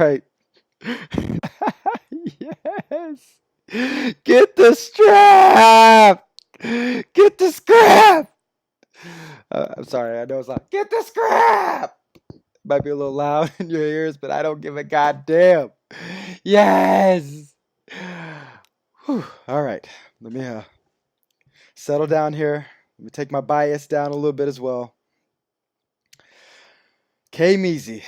right. Yes. Get the strap. Get the scrap. I'm sorry. I know it's like, get the scrap. Might be a little loud in your ears, but I don't give a goddamn. Yes. Whew. All right. Let me settle down here. Let me take my bias down a little bit as well. K Meezy.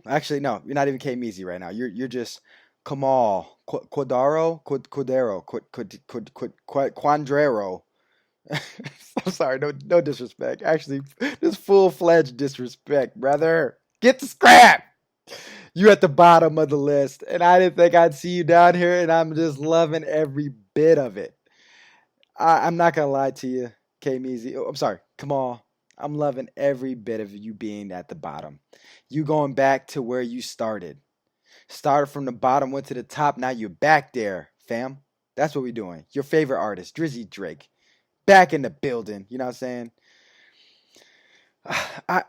Actually, no, you're not even K Meezy right now. You're just Kamal Quadaro Quadero Quandrero. I'm sorry, no disrespect. Actually, just full fledged disrespect, brother. Get the scrap. You at the bottom of the list, and I didn't think I'd see you down here, and I'm just loving every bit of it. I'm not gonna lie to you, K Meezy. Oh, I'm sorry, Kamal. I'm loving every bit of you being at the bottom. You going back to where you started. Started from the bottom, went to the top. Now you're back there, fam. That's what we're doing. Your favorite artist, Drizzy Drake, back in the building. You know what I'm saying? I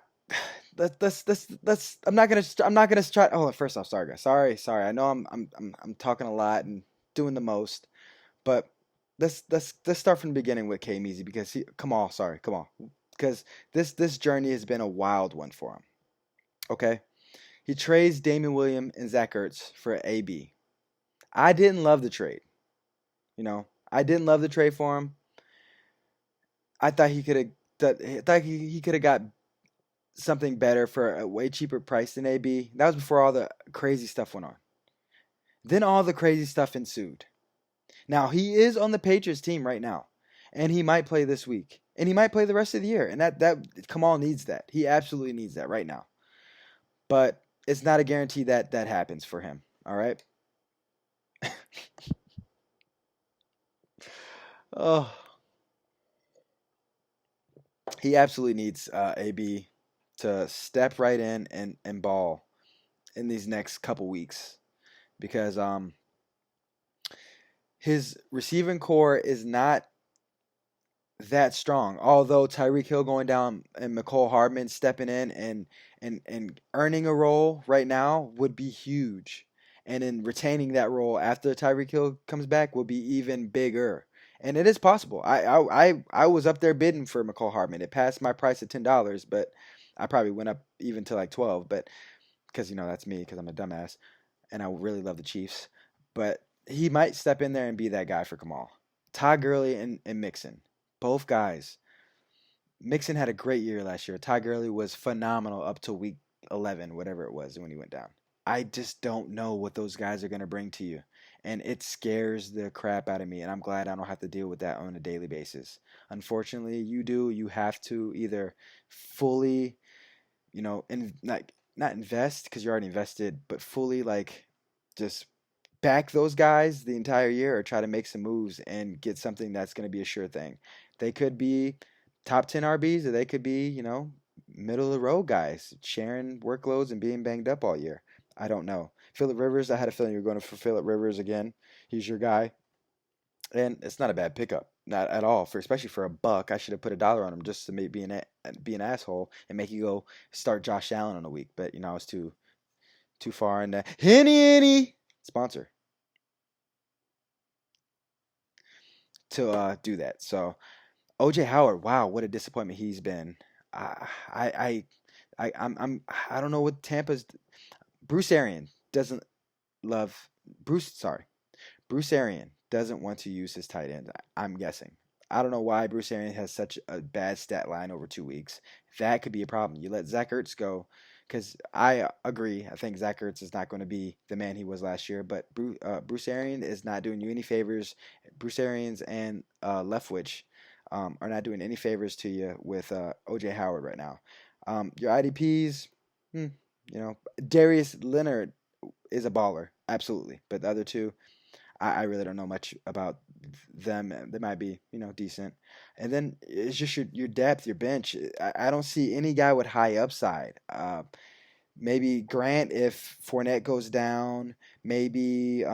let's I'm not gonna try. Oh, first off, sorry guys, sorry. I know I'm talking a lot and doing the most, but let's start from the beginning with K Meezy because come on, sorry, come on, because this journey has been a wild one for him. Okay, he trades Damian Williams and Zach Ertz for AB. I didn't love the trade. I didn't love the trade for him. I thought he could have. I thought he could have got something better for a way cheaper price than AB. That was before all the crazy stuff went on. Then all the crazy stuff ensued. Now he is on the Patriots team right now, and he might play this week, and he might play the rest of the year. And that Kamal needs that. He absolutely needs that right now. But it's not a guarantee that that happens for him. All right. Oh, he absolutely needs AB to step right in and ball in these next couple weeks because his receiving core is not that strong. Although Tyreek Hill going down and McCole Hardman stepping in and earning a role right now would be huge. And then retaining that role after Tyreek Hill comes back will be even bigger. And it is possible. I was up there bidding for McCole Hardman. It passed my price of $10, but I probably went up even to like 12. But because that's me because I'm a dumbass and I really love the Chiefs. But he might step in there and be that guy for Kamal. Todd Gurley and Mixon, both guys. Mixon had a great year last year. Todd Gurley was phenomenal up to week 11, whatever it was when he went down. I just don't know what those guys are going to bring to you. And it scares the crap out of me. And I'm glad I don't have to deal with that on a daily basis. Unfortunately, you do. You have to either fully, not invest because you're already invested, but fully just back those guys the entire year or try to make some moves and get something that's going to be a sure thing. They could be top 10 RBs or they could be, middle of the road guys sharing workloads and being banged up all year. I don't know. Philip Rivers, I had a feeling you were going for Philip Rivers again. He's your guy. And it's not a bad pickup. Not at all. Especially for a buck. I should have put $1 on him just to be an asshole and make you go start Josh Allen on a week. But I was too far in the Henny sponsor to do that. So OJ Howard, wow, what a disappointment he's been. I I I don't know what Tampa's Bruce Arian doesn't love Bruce. Sorry, Bruce Arian doesn't want to use his tight end. I'm guessing. I don't know why Bruce Arian has such a bad stat line over 2 weeks. That could be a problem. You let Zach Ertz go, because I agree. I think Zach Ertz is not going to be the man he was last year. But Bruce Arian is not doing you any favors. Bruce Arians and Leftwich are not doing any favors to you with OJ Howard right now. Your IDPs, hmm, Darius Leonard is a baller, absolutely. But the other two, I really don't know much about them. They might be, decent. And then it's just your depth, your bench. I don't see any guy with high upside. Maybe Grant if Fournette goes down. Maybe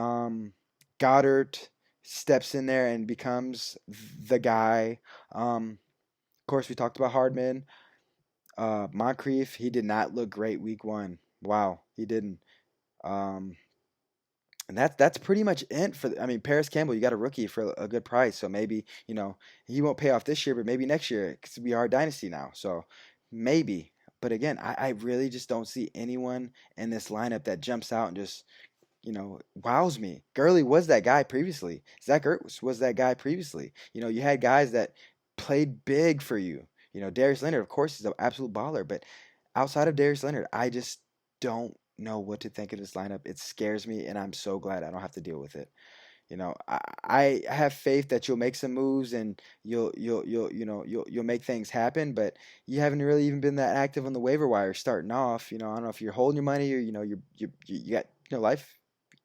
Goddard steps in there and becomes the guy. Of course, we talked about Hardman. Moncrief, he did not look great week 1. Wow, he didn't. Um, and that's pretty much it for. I mean, Paris Campbell, you got a rookie for a good price, so maybe he won't pay off this year, but maybe next year because we are a dynasty now. So maybe. But again, I really just don't see anyone in this lineup that jumps out and just wows me. Gurley was that guy previously. Zach Ertz was that guy previously. You had guys that played big for you. Darius Leonard, of course, is an absolute baller, but outside of Darius Leonard, I just don't know what to think of this lineup. It scares me, and I'm so glad I don't have to deal with it. I have faith that you'll make some moves and you'll make things happen, but you haven't really even been that active on the waiver wire starting off. I don't know if you're holding your money or you got life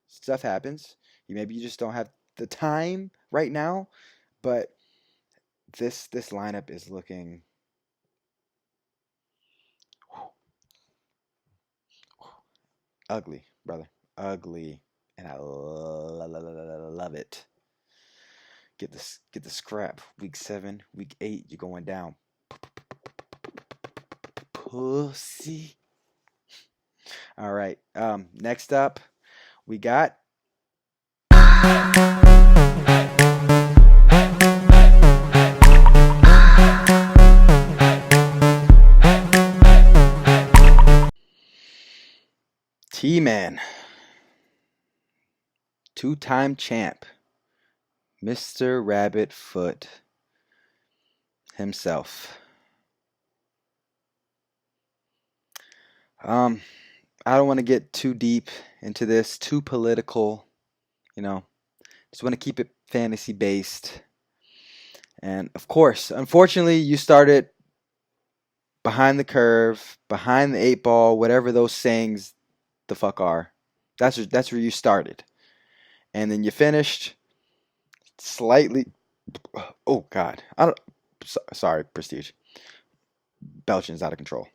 stuff happens. Maybe you just don't have the time right now, but this lineup is looking ugly, brother. Ugly. And I love it. Get the scrap. Week 7, week 8, you're going down. Pussy. All right. Next up, we got T-Man, two-time champ, Mr. Rabbit Foot himself. I don't want to get too deep into this, too political, just want to keep it fantasy based. And of course, unfortunately, you started behind the curve, behind the 8 ball, whatever those sayings the fuck are. That's where you started. And then you finished slightly. Oh God, I don't. Sorry, Prestige. Belching's out of control.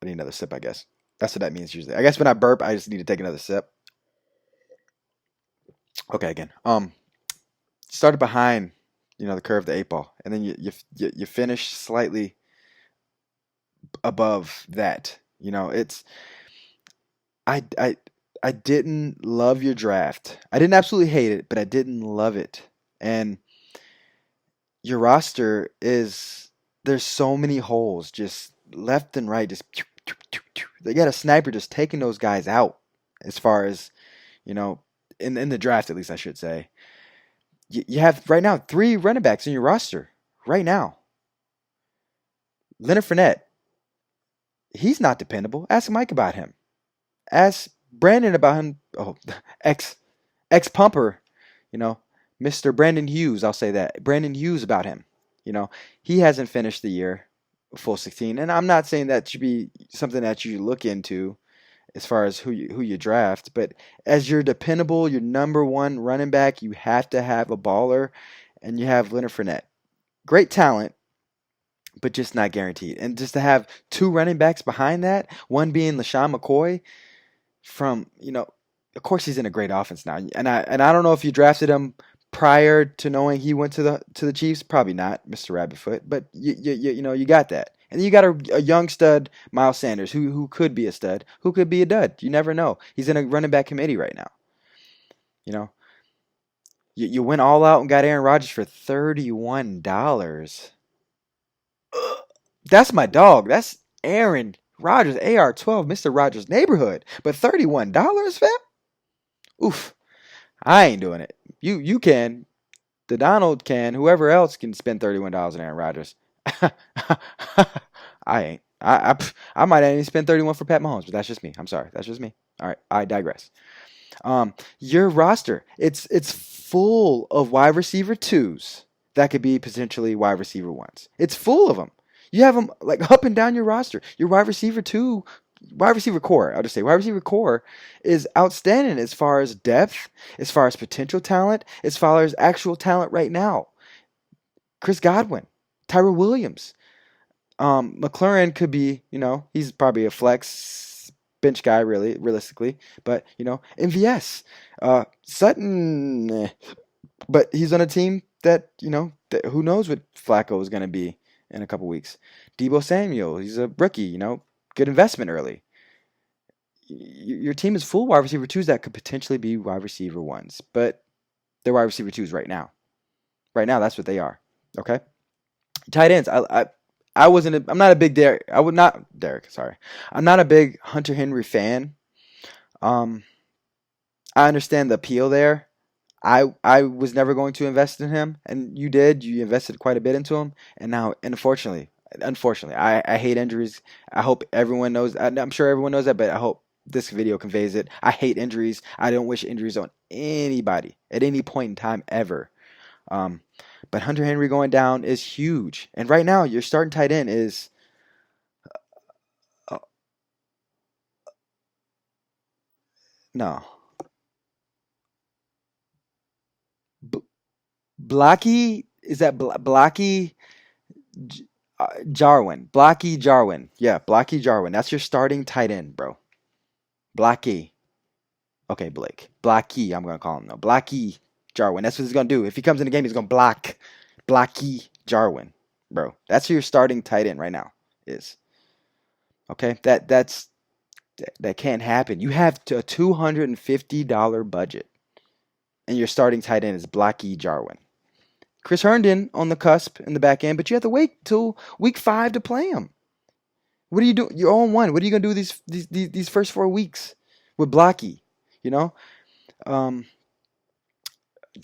I need another sip, I guess. That's what that means usually. I guess when I burp, I just need to take another sip. Okay, again. Started behind, the curve of the 8 ball, and then you finish slightly above that. It's I I didn't love your draft. I didn't absolutely hate it, but I didn't love it. And your roster is there's so many holes just left and right. Just they got a sniper just taking those guys out. As far as in the draft at least I should say. You have right now 3 running backs in your roster right now. Leonard Fournette, he's not dependable. Ask Mike about him. Ask Brandon about him. Oh, ex pumper, you know, Mr. Brandon Hughes. I'll say that Brandon Hughes about him. He hasn't finished the year full 16, and I'm not saying that should be something that you look into as far as who you draft, but as your dependable, your number one running back, you have to have a baller, and you have Leonard Fournette. Great talent, but just not guaranteed. And just to have 2 running backs behind that, one being LaShawn McCoy from, of course he's in a great offense now. And I don't know if you drafted him prior to knowing he went to the Chiefs, probably not, Mr. Rabbitfoot, but you got that. And then you got a young stud, Miles Sanders, who could be a stud, who could be a dud. You never know. He's in a running back committee right now. You went all out and got Aaron Rodgers for $31. That's my dog. That's Aaron Rodgers, AR12, Mr. Rogers' neighborhood. But $31, fam? Oof. I ain't doing it. You can. The Donald can. Whoever else can spend $31 on Aaron Rodgers. I ain't. I might not even spend 31 for Pat Mahomes, but that's just me. I'm sorry. That's just me. All right. I digress. Your roster, it's full of wide receiver 2s that could be potentially wide receiver 1s. It's full of them. You have them like up and down your roster. Your wide receiver core, I'll just say wide receiver core is outstanding as far as depth, as far as potential talent, as far as actual talent right now. Chris Godwin, Tyrell Williams, McLaurin could be, he's probably a flex bench guy, really, realistically, but MVS, Sutton, but he's on a team that who knows what Flacco is going to be in a couple weeks. Deebo Samuel, he's a rookie, good investment early. your team is full of wide receiver twos that could potentially be wide receiver ones, but they're wide receiver twos right now. Right now, that's what they are. Okay, tight ends. I wasn't. I'm not a big Derek. I would not Derek. Sorry, I'm not a big Hunter Henry fan. Um, I understand the appeal there. I was never going to invest in him, and you did. You invested quite a bit into him, and now, unfortunately, I hate injuries. I hope everyone knows. I'm sure everyone knows that, but I hope this video conveys it. I hate injuries. I don't wish injuries on anybody at any point in time ever. Um, but Hunter Henry going down is huge, and right now your starting tight end is uh, no B- Blocky. Is that Blocky? Jarwin. Blocky Jarwin. Yeah, Blocky Jarwin. That's your starting tight end, bro. Blocky. Okay, Blake. Blocky, I'm going to call him now. Blocky Jarwin. That's what he's going to do. If he comes in the game, he's going to block Blocky Jarwin, bro. That's your starting tight end right now. Is. Okay? That can't happen. You have a $250 budget, and your starting tight end is Blocky Jarwin. Chris Herndon on the cusp in the back end, but you have to wait till week 5 to play him. What are you doing? You're on 1. What are you gonna do these first 4 weeks with Blocky? You know. Um.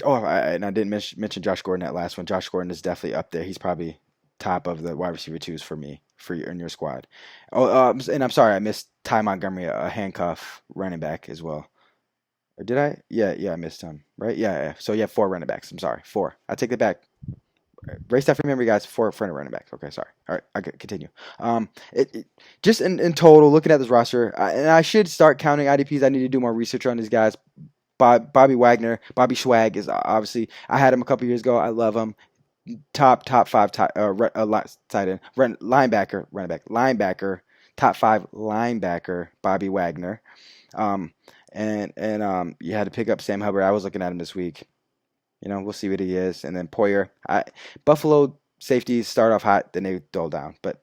And I didn't mention Josh Gordon that last one. Josh Gordon is definitely up there. He's probably top of the wide receiver twos for me for your in your squad. And I'm sorry I missed Ty Montgomery, a handcuff running back as well. Or did I? Yeah, I missed him. Right? Yeah. So you have 4 running backs. I'm sorry, 4. I take it back. Race that from memory, guys. 4 front running backs. Okay, sorry. All right, I continue. Just in total, looking at this roster, and I should start counting IDPs. I need to do more research on these guys. Bobby Wagner, Bobby Schwag is obviously. I had him a couple years ago. I love him. Top 5 tight end, linebacker, top 5 linebacker. Bobby Wagner. Um, and you had to pick up Sam Hubbard. I was looking at him this week. We'll see what he is. And then Poyer. Buffalo safeties start off hot, then they dull down. But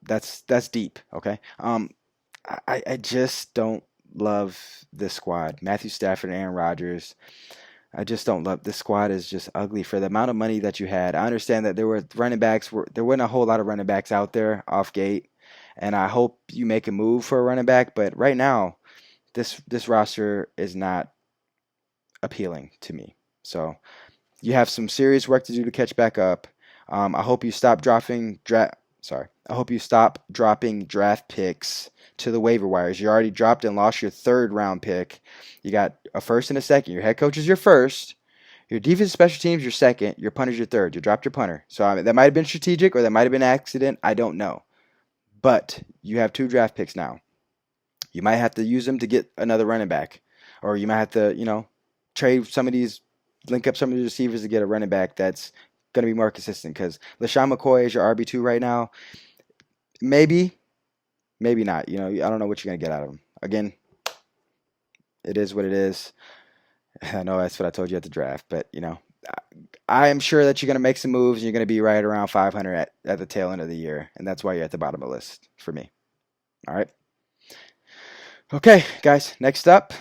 that's deep, okay? I just don't love this squad. Matthew Stafford and Aaron Rodgers. I just don't love this squad. Is just ugly for the amount of money that you had. I understand that there wasn't a whole lot of running backs out there off gate, and I hope you make a move for a running back. But right now, this roster is not appealing to me. So you have some serious work to do to catch back up. I hope you stop dropping draft picks to the waiver wires. You already dropped and lost your 3rd round pick. You got a 1st and a 2nd. Your head coach is your 1st. Your defense special teams your 2nd. Your punter's your 3rd. You dropped your punter. So that might have been strategic or that might have been an accident. I don't know. But you have 2 draft picks now. You might have to use them to get another running back, or you might have to trade link up some of these receivers to get a running back that's going to be more consistent, because LaShawn McCoy is your RB2 right now. Maybe not. I don't know what you're going to get out of him. Again, it is what it is. I know that's what I told you at the draft, but I am sure that you're going to make some moves and you're going to be right around 500 at the tail end of the year, and that's why you're at the bottom of the list for me. All right. Okay, guys, next up,